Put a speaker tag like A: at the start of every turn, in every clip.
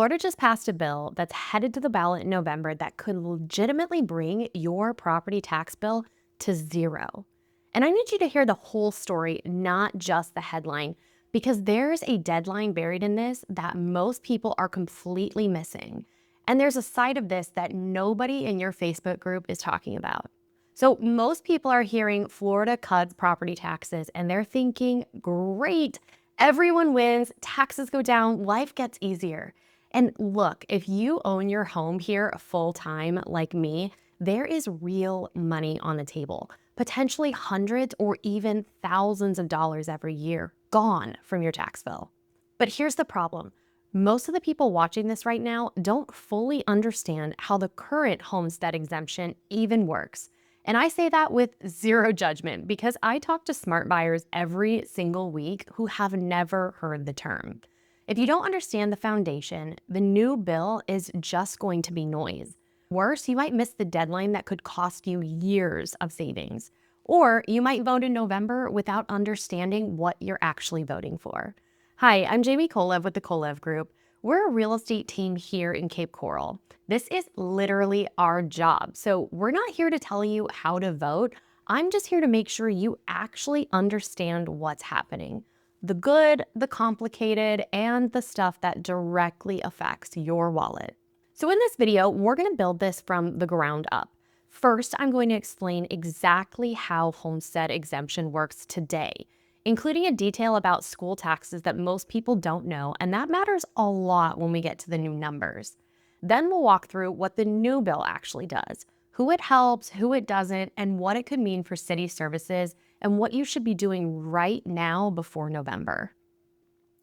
A: Florida just passed a bill that's headed to the ballot in November that could legitimately bring your property tax bill to zero. And I need you to hear the whole story, not just the headline, because there's a deadline buried in this that most people are completely missing. And there's a side of this that nobody in your Facebook group is talking about. So most people are hearing Florida cuts property taxes and they're thinking, great, everyone wins, taxes go down, life gets easier. And look, if you own your home here full time like me, there is real money on the table, potentially hundreds or even thousands of dollars every year gone from your tax bill. But here's the problem. Most of the people watching this right now don't fully understand how the current homestead exemption even works. And I say that with zero judgment because I talk to smart buyers every single week who have never heard the term. If you don't understand the foundation, the new bill is just going to be noise. Worse, you might miss the deadline that could cost you years of savings. Or you might vote in November without understanding what you're actually voting for. Hi, I'm Jamie Kolev with the Kolev Group. We're a real estate team here in Cape Coral. This is literally our job. So we're not here to tell you how to vote. I'm just here to make sure you actually understand what's happening. The good, the complicated, and the stuff that directly affects your wallet. So in this video, we're going to build this from the ground up. First, I'm going to explain exactly how homestead exemption works today, including a detail about school taxes that most people don't know, and that matters a lot when we get to the new numbers. Then we'll walk through what the new bill actually does, who it helps, who it doesn't, and what it could mean for city services and what you should be doing right now before November.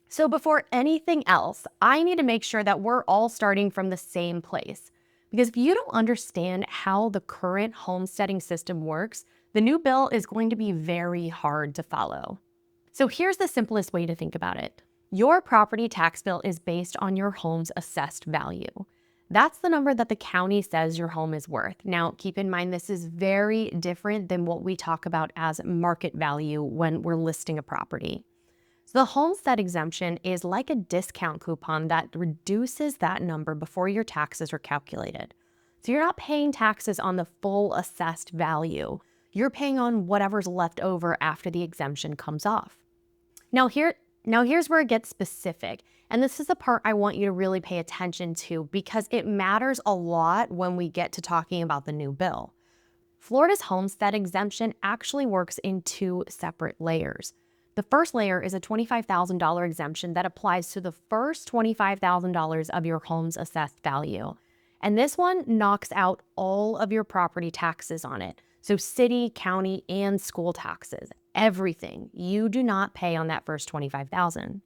A: So before anything else, I need to make sure that we're all starting from the same place. Because if you don't understand how the current homesteading system works, the new bill is going to be very hard to follow. So here's the simplest way to think about it. Your property tax bill is based on your home's assessed value. That's the number that the county says your home is worth. Now, keep in mind, this is very different than what we talk about as market value when we're listing a property. So the homestead exemption is like a discount coupon that reduces that number before your taxes are calculated. So you're not paying taxes on the full assessed value. You're paying on whatever's left over after the exemption comes off. Here's where it gets specific. And this is the part I want you to really pay attention to because it matters a lot when we get to talking about the new bill. Florida's homestead exemption actually works in two separate layers. The first layer is a $25,000 exemption that applies to the first $25,000 of your home's assessed value. And this one knocks out all of your property taxes on it. So city, county, and school taxes, everything. You do not pay on that first $25,000.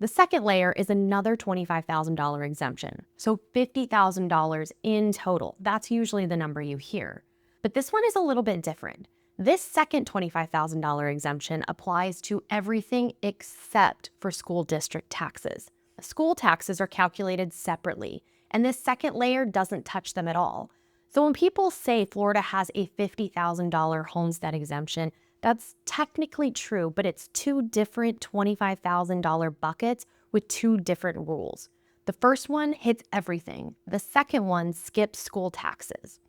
A: The second layer is another $25,000 exemption. So $50,000 in total. That's usually the number you hear. But this one is a little bit different. This second $25,000 exemption applies to everything except for school district taxes. School taxes are calculated separately, and this second layer doesn't touch them at all. So when people say Florida has a $50,000 homestead exemption, that's technically true, but it's two different $25,000 buckets with two different rules. The first one hits everything. The second one skips school taxes.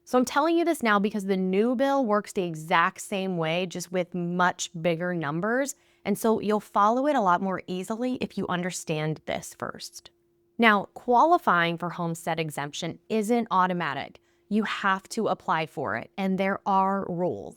A: So I'm telling you this now because the new bill works the exact same way, just with much bigger numbers. And so you'll follow it a lot more easily if you understand this first. Now, qualifying for homestead exemption isn't automatic. You have to apply for it, and there are rules.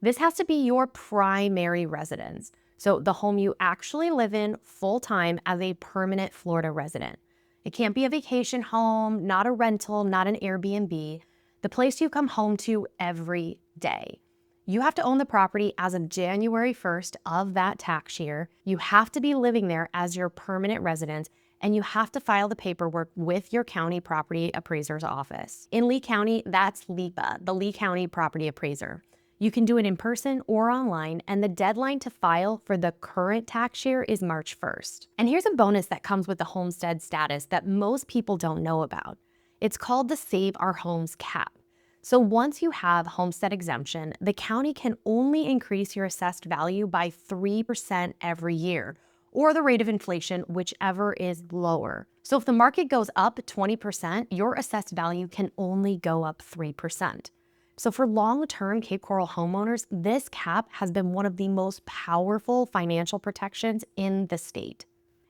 A: This has to be your primary residence, so the home you actually live in full-time as a permanent Florida resident. It can't be a vacation home, not a rental, not an Airbnb. The place you come home to every day. You have to own the property as of January 1st of that tax year. You have to be living there as your permanent resident, and you have to file the paperwork with your county property appraiser's office. In Lee County, that's LIPA, the Lee County Property Appraiser. You can do it in person or online, and the deadline to file for the current tax year is March 1st. And here's a bonus that comes with the homestead status that most people don't know about. It's called the Save Our Homes cap. So once you have homestead exemption, the county can only increase your assessed value by 3% every year, or the rate of inflation, whichever is lower. So if the market goes up 20%, your assessed value can only go up 3%. So for long-term Cape Coral homeowners, this cap has been one of the most powerful financial protections in the state.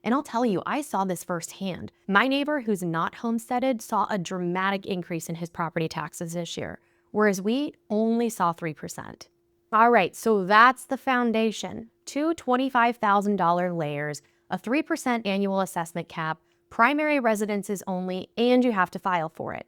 A: And I'll tell you, I saw this firsthand. My neighbor who's not homesteaded saw a dramatic increase in his property taxes this year, whereas we only saw 3%. All right, so that's the foundation. Two $25,000 layers, a 3% annual assessment cap, primary residences only, and you have to file for it.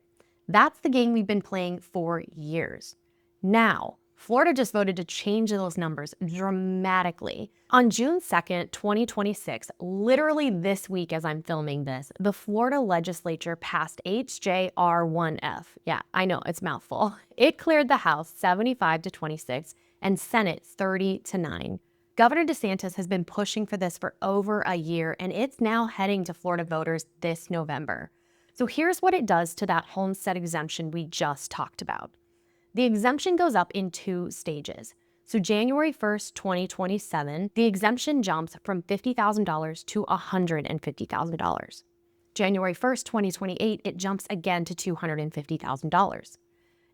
A: That's the game we've been playing for years. Now, Florida just voted to change those numbers dramatically. On June 2nd, 2026, literally this week as I'm filming this, the Florida legislature passed HJR1F. Yeah, I know, it's a mouthful. It cleared the House 75-26 and Senate 30-9. Governor DeSantis has been pushing for this for over a year, and it's now heading to Florida voters this November. So here's what it does to that homestead exemption we just talked about. The exemption goes up in 2 stages. So January 1st, 2027, the exemption jumps from $50,000 to $150,000. January 1st, 2028, it jumps again to $250,000.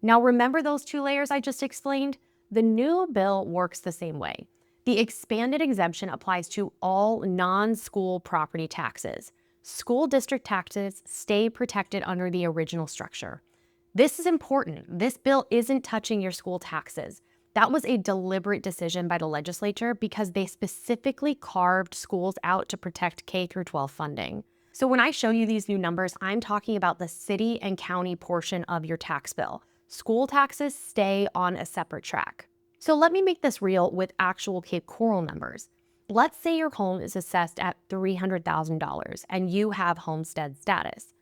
A: Now remember those 2 layers I just explained? The new bill works the same way. The expanded exemption applies to all non-school property taxes. School district taxes stay protected under the original structure. This is important. This bill isn't touching your school taxes. That was a deliberate decision by the legislature because they specifically carved schools out to protect K-12 funding. So when I show you these new numbers, I'm talking about the city and county portion of your tax bill. School taxes stay on a separate track. So let me make this real with actual Cape Coral numbers. Let's say your home is assessed at $300,000 and you have homestead status.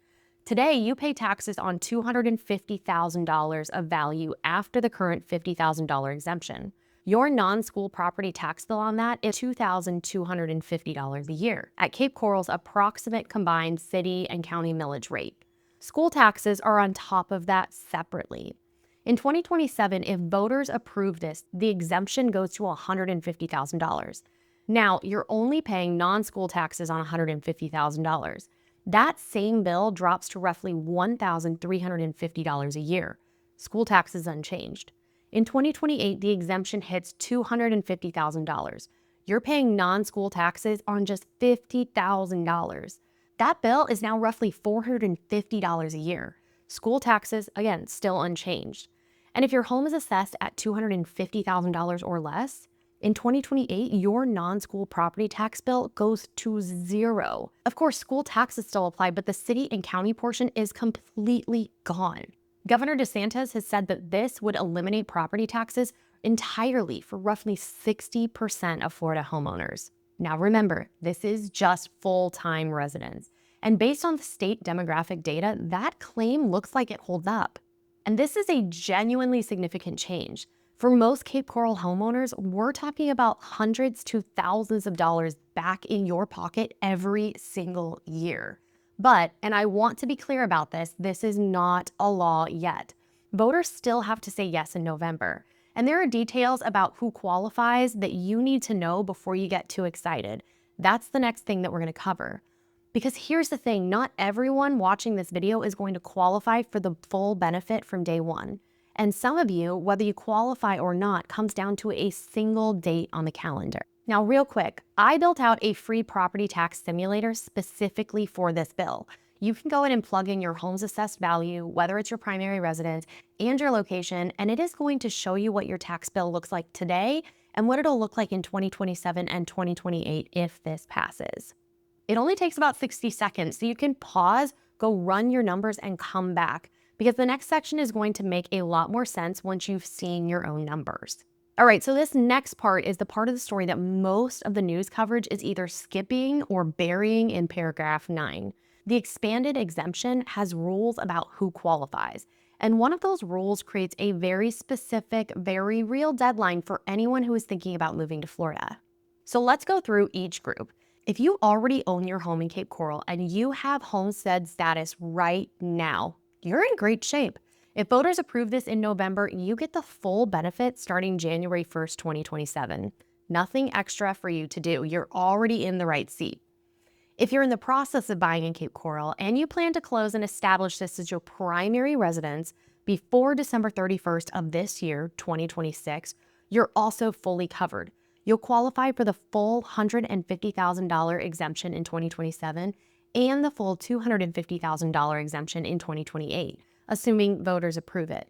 A: Today, you pay taxes on $250,000 of value after the current $50,000 exemption. Your non-school property tax bill on that is $2,250 a year at Cape Coral's approximate combined city and county millage rate. School taxes are on top of that separately. In 2027, if voters approve this, the exemption goes to $150,000. Now, you're only paying non-school taxes on $150,000. That same bill drops to roughly $1,350 a year. School taxes unchanged. In 2028, the exemption hits $250,000. You're paying non-school taxes on just $50,000. That bill is now roughly $450 a year. School taxes, again, still unchanged. And if your home is assessed at $250,000 or less, in 2028, your non-school property tax bill goes to 0. Of course, school taxes still apply, but the city and county portion is completely gone. Governor DeSantis has said that this would eliminate property taxes entirely for roughly 60% of Florida homeowners. Now remember, this is just full-time residents. And based on the state demographic data, that claim looks like it holds up. And this is a genuinely significant change. For most Cape Coral homeowners, we're talking about hundreds to thousands of dollars back in your pocket every single year. But, and I want to be clear about this, this is not a law yet. Voters still have to say yes in November. And there are details about who qualifies that you need to know before you get too excited. That's the next thing that we're going to cover. Because here's the thing, not everyone watching this video is going to qualify for the full benefit from day one. And some of you, whether you qualify or not, comes down to a single date on the calendar. Now, real quick, I built out a free property tax simulator specifically for this bill. You can go in and plug in your home's assessed value, whether it's your primary residence and your location, and it is going to show you what your tax bill looks like today and what it'll look like in 2027 and 2028 if this passes. It only takes about 60 seconds, so you can pause, go run your numbers, and come back, because the next section is going to make a lot more sense once you've seen your own numbers. All right, so this next part is the part of the story that most of the news coverage is either skipping or burying in paragraph 9. The expanded exemption has rules about who qualifies, and one of those rules creates a very specific, very real deadline for anyone who is thinking about moving to Florida. So let's go through each group. If you already own your home in Cape Coral and you have homestead status right now, you're in great shape. If voters approve this in November, you get the full benefit starting January 1st, 2027. Nothing extra for you to do. You're already in the right seat. If you're in the process of buying in Cape Coral and you plan to close and establish this as your primary residence before December 31st of this year, 2026, you're also fully covered. You'll qualify for the full $150,000 exemption in 2027 and the full $250,000 exemption in 2028, assuming voters approve it.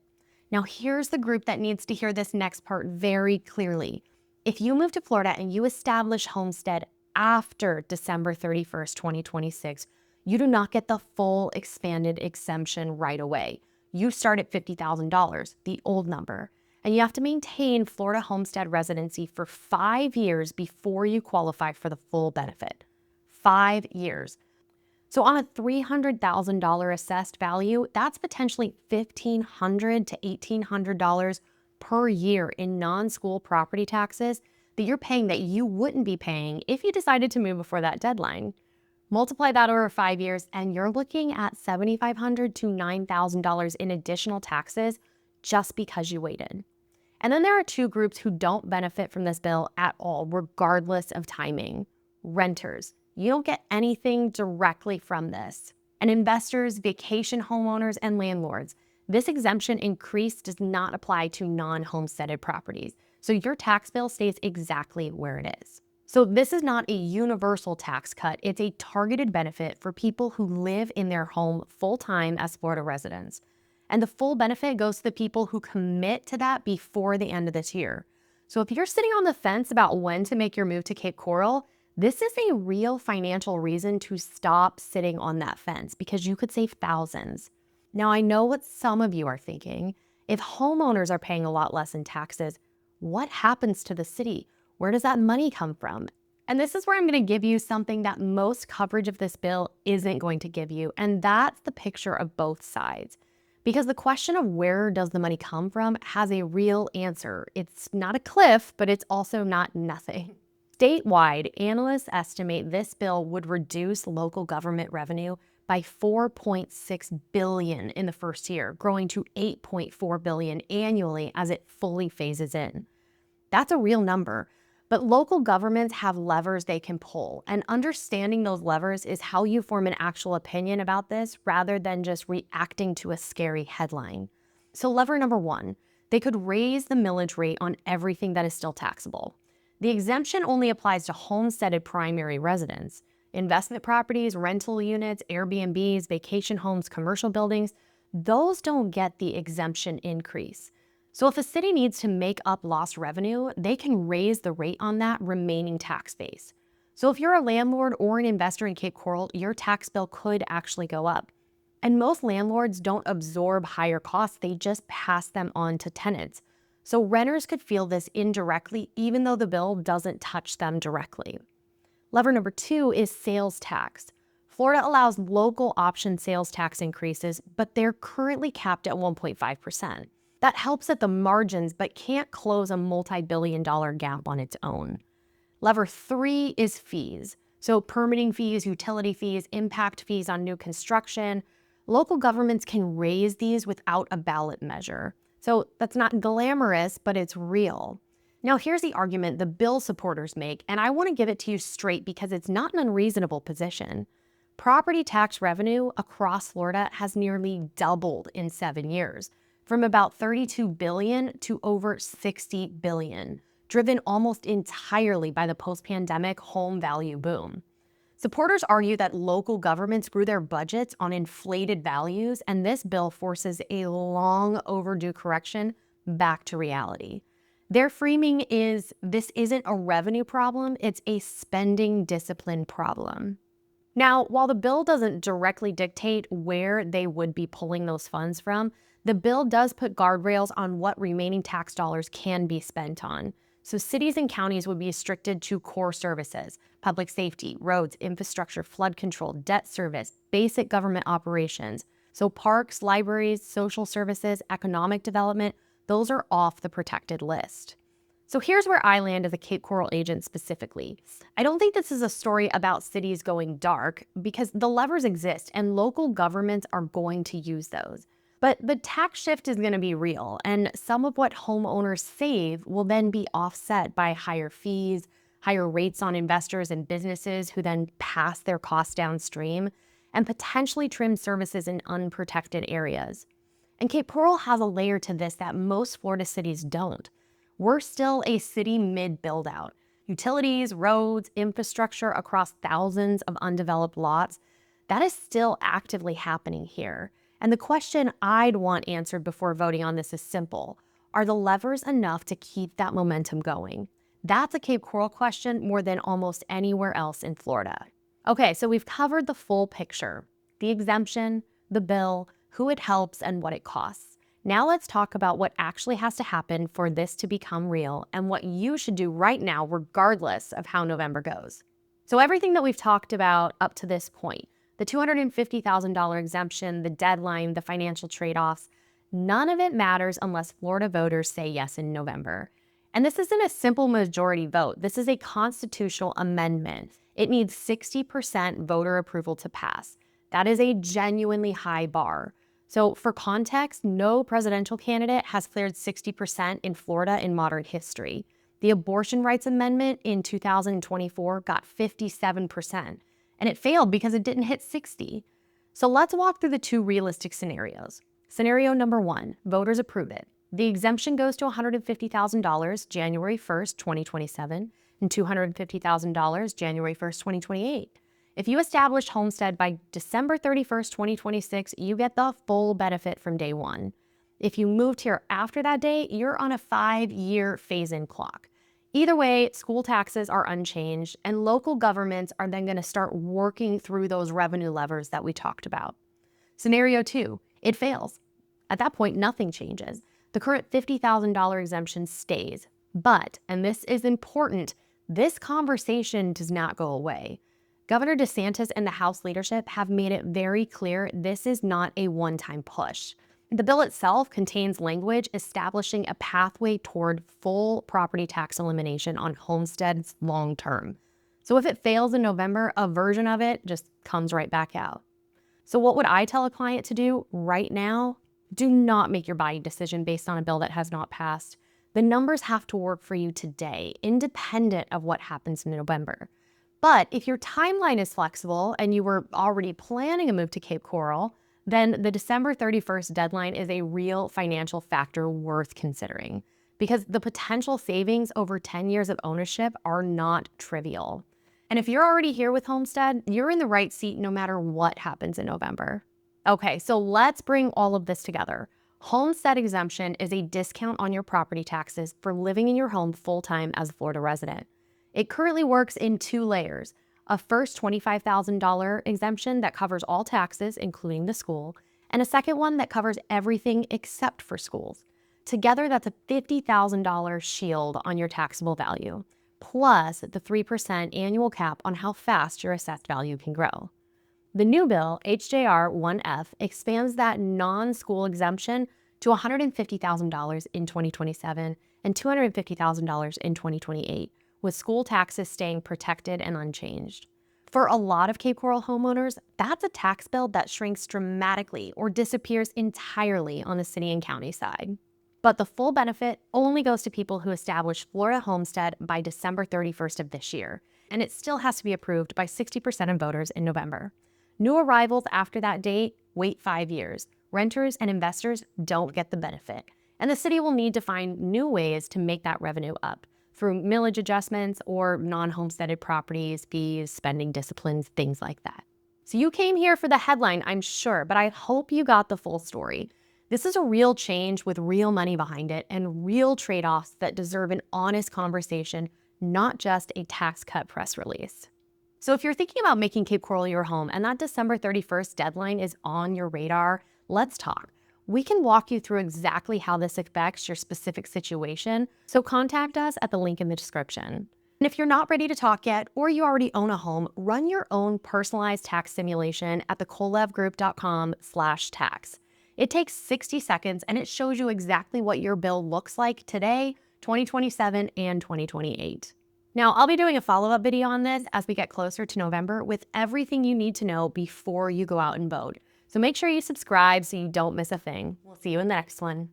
A: Now, here's the group that needs to hear this next part very clearly. If you move to Florida and you establish Homestead after December 31st, 2026, you do not get the full expanded exemption right away. You start at $50,000, the old number, and you have to maintain Florida homestead residency for 5 years before you qualify for the full benefit. 5 years. So on a $300,000 assessed value, that's potentially $1,500 to $1,800 per year in non-school property taxes that you're paying that you wouldn't be paying if you decided to move before that deadline. Multiply that over 5 years and you're looking at $7,500 to $9,000 in additional taxes just because you waited. And then there are two groups who don't benefit from this bill at all, regardless of timing. Renters. You don't get anything directly from this. And investors, vacation homeowners, and landlords. This exemption increase does not apply to non-homesteaded properties. So your tax bill stays exactly where it is. So this is not a universal tax cut. It's a targeted benefit for people who live in their home full-time as Florida residents. And the full benefit goes to the people who commit to that before the end of this year. So if you're sitting on the fence about when to make your move to Cape Coral, this is a real financial reason to stop sitting on that fence because you could save thousands. Now, I know what some of you are thinking. If homeowners are paying a lot less in taxes, what happens to the city? Where does that money come from? And this is where I'm going to give you something that most coverage of this bill isn't going to give you, and that's the picture of both sides. Because the question of where does the money come from has a real answer. It's not a cliff, but it's also not nothing. Statewide, analysts estimate this bill would reduce local government revenue by $4.6 billion in the first year, growing to $8.4 billion annually as it fully phases in. That's a real number, but local governments have levers they can pull, and understanding those levers is how you form an actual opinion about this rather than just reacting to a scary headline. So lever number one, they could raise the millage rate on everything that is still taxable. The exemption only applies to homesteaded primary residents. Investment properties, rental units, Airbnbs, vacation homes, commercial buildings, those don't get the exemption increase. So if a city needs to make up lost revenue, they can raise the rate on that remaining tax base. So if you're a landlord or an investor in Cape Coral, your tax bill could actually go up. And most landlords don't absorb higher costs, they just pass them on to tenants. So renters could feel this indirectly even though the bill doesn't touch them directly. Lever number two is sales tax. Florida allows local option sales tax increases, but they're currently capped at 1.5%. That helps at the margins, but can't close a multi-billion-dollar gap on its own. Lever three is fees. So permitting fees, utility fees, impact fees on new construction. Local governments can raise these without a ballot measure. So that's not glamorous, but it's real. Now, here's the argument the bill supporters make, and I want to give it to you straight because it's not an unreasonable position. Property tax revenue across Florida has nearly doubled in 7 years, from about $32 billion to over $60 billion, driven almost entirely by the post-pandemic home value boom. Supporters argue that local governments grew their budgets on inflated values, and this bill forces a long overdue correction back to reality. Their framing is this isn't a revenue problem, it's a spending discipline problem. Now, while the bill doesn't directly dictate where they would be pulling those funds from, the bill does put guardrails on what remaining tax dollars can be spent on. So cities and counties would be restricted to core services, public safety, roads, infrastructure, flood control, debt service, basic government operations. So parks, libraries, social services, economic development, those are off the protected list. So here's where I land as a Cape Coral agent specifically. I don't think this is a story about cities going dark because the levers exist and local governments are going to use those. But the tax shift is going to be real, and some of what homeowners save will then be offset by higher fees, higher rates on investors and businesses who then pass their costs downstream, and potentially trim services in unprotected areas. And Cape Coral has a layer to this that most Florida cities don't. We're still a city mid-build out. Utilities, roads, infrastructure across thousands of undeveloped lots, that is still actively happening here. And the question I'd want answered before voting on this is simple. Are the levers enough to keep that momentum going? That's a Cape Coral question more than almost anywhere else in Florida. Okay, so we've covered the full picture, the exemption, the bill, who it helps, and what it costs. Now let's talk about what actually has to happen for this to become real and what you should do right now regardless of how November goes. So everything that we've talked about up to this point, the $250,000 exemption, the deadline, the financial trade-offs, none of it matters unless Florida voters say yes in November. And this isn't a simple majority vote. This is a constitutional amendment. It needs 60% voter approval to pass. That is a genuinely high bar. So for context, no presidential candidate has cleared 60% in Florida in modern history. The abortion rights amendment in 2024 got 57%, and it failed because it didn't hit 60. So let's walk through the two realistic scenarios. Scenario number one, voters approve it. The exemption goes to $150,000 January 1st, 2027, and $250,000 January 1st, 2028. If you establish Homestead by December 31st, 2026, you get the full benefit from day one. If you moved here after that date, you're on a 5-year phase-in clock. Either way, school taxes are unchanged, and local governments are then going to start working through those revenue levers that we talked about. Scenario two, it fails. At that point, nothing changes. The current $50,000 exemption stays. But, and this is important, this conversation does not go away. Governor DeSantis and the House leadership have made it very clear this is not a one-time push. The bill itself contains language establishing a pathway toward full property tax elimination on homesteads long term. So if it fails in November, a version of it just comes right back out. So what would I tell a client to do right now? Do not make your buying decision based on a bill that has not passed. The numbers have to work for you today, independent of what happens in November. But if your timeline is flexible and you were already planning a move to Cape Coral, then the December 31st deadline is a real financial factor worth considering because the potential savings over 10 years of ownership are not trivial. And if you're already here with Homestead, you're in the right seat no matter what happens in November. Okay, so let's bring all of this together. Homestead exemption is a discount on your property taxes for living in your home full-time as a Florida resident. It currently works in two layers, a first $25,000 exemption that covers all taxes, including the school, and a second one that covers everything except for schools. Together, that's a $50,000 shield on your taxable value, plus the 3% annual cap on how fast your assessed value can grow. The new bill, HJR 1F, expands that non-school exemption to $150,000 in 2027 and $250,000 in 2028. With school taxes staying protected and unchanged. For a lot of Cape Coral homeowners, that's a tax bill that shrinks dramatically or disappears entirely on the city and county side. But the full benefit only goes to people who establish Florida Homestead by December 31st of this year, and it still has to be approved by 60% of voters in November. New arrivals after that date wait 5 years. Renters and investors don't get the benefit, and the city will need to find new ways to make that revenue up through millage adjustments or non-homesteaded properties, fees, spending disciplines, things like that. So you came here for the headline, I'm sure, but I hope you got the full story. This is a real change with real money behind it and real trade-offs that deserve an honest conversation, not just a tax cut press release. So if you're thinking about making Cape Coral your home and that December 31st deadline is on your radar, let's talk. We can walk you through exactly how this affects your specific situation, so contact us at the link in the description. And if you're not ready to talk yet, or you already own a home, run your own personalized tax simulation at thekolevgroup.com/tax. It takes 60 seconds and it shows you exactly what your bill looks like today, 2027, and 2028. Now, I'll be doing a follow-up video on this as we get closer to November with everything you need to know before you go out and vote. So make sure you subscribe so you don't miss a thing. We'll see you in the next one.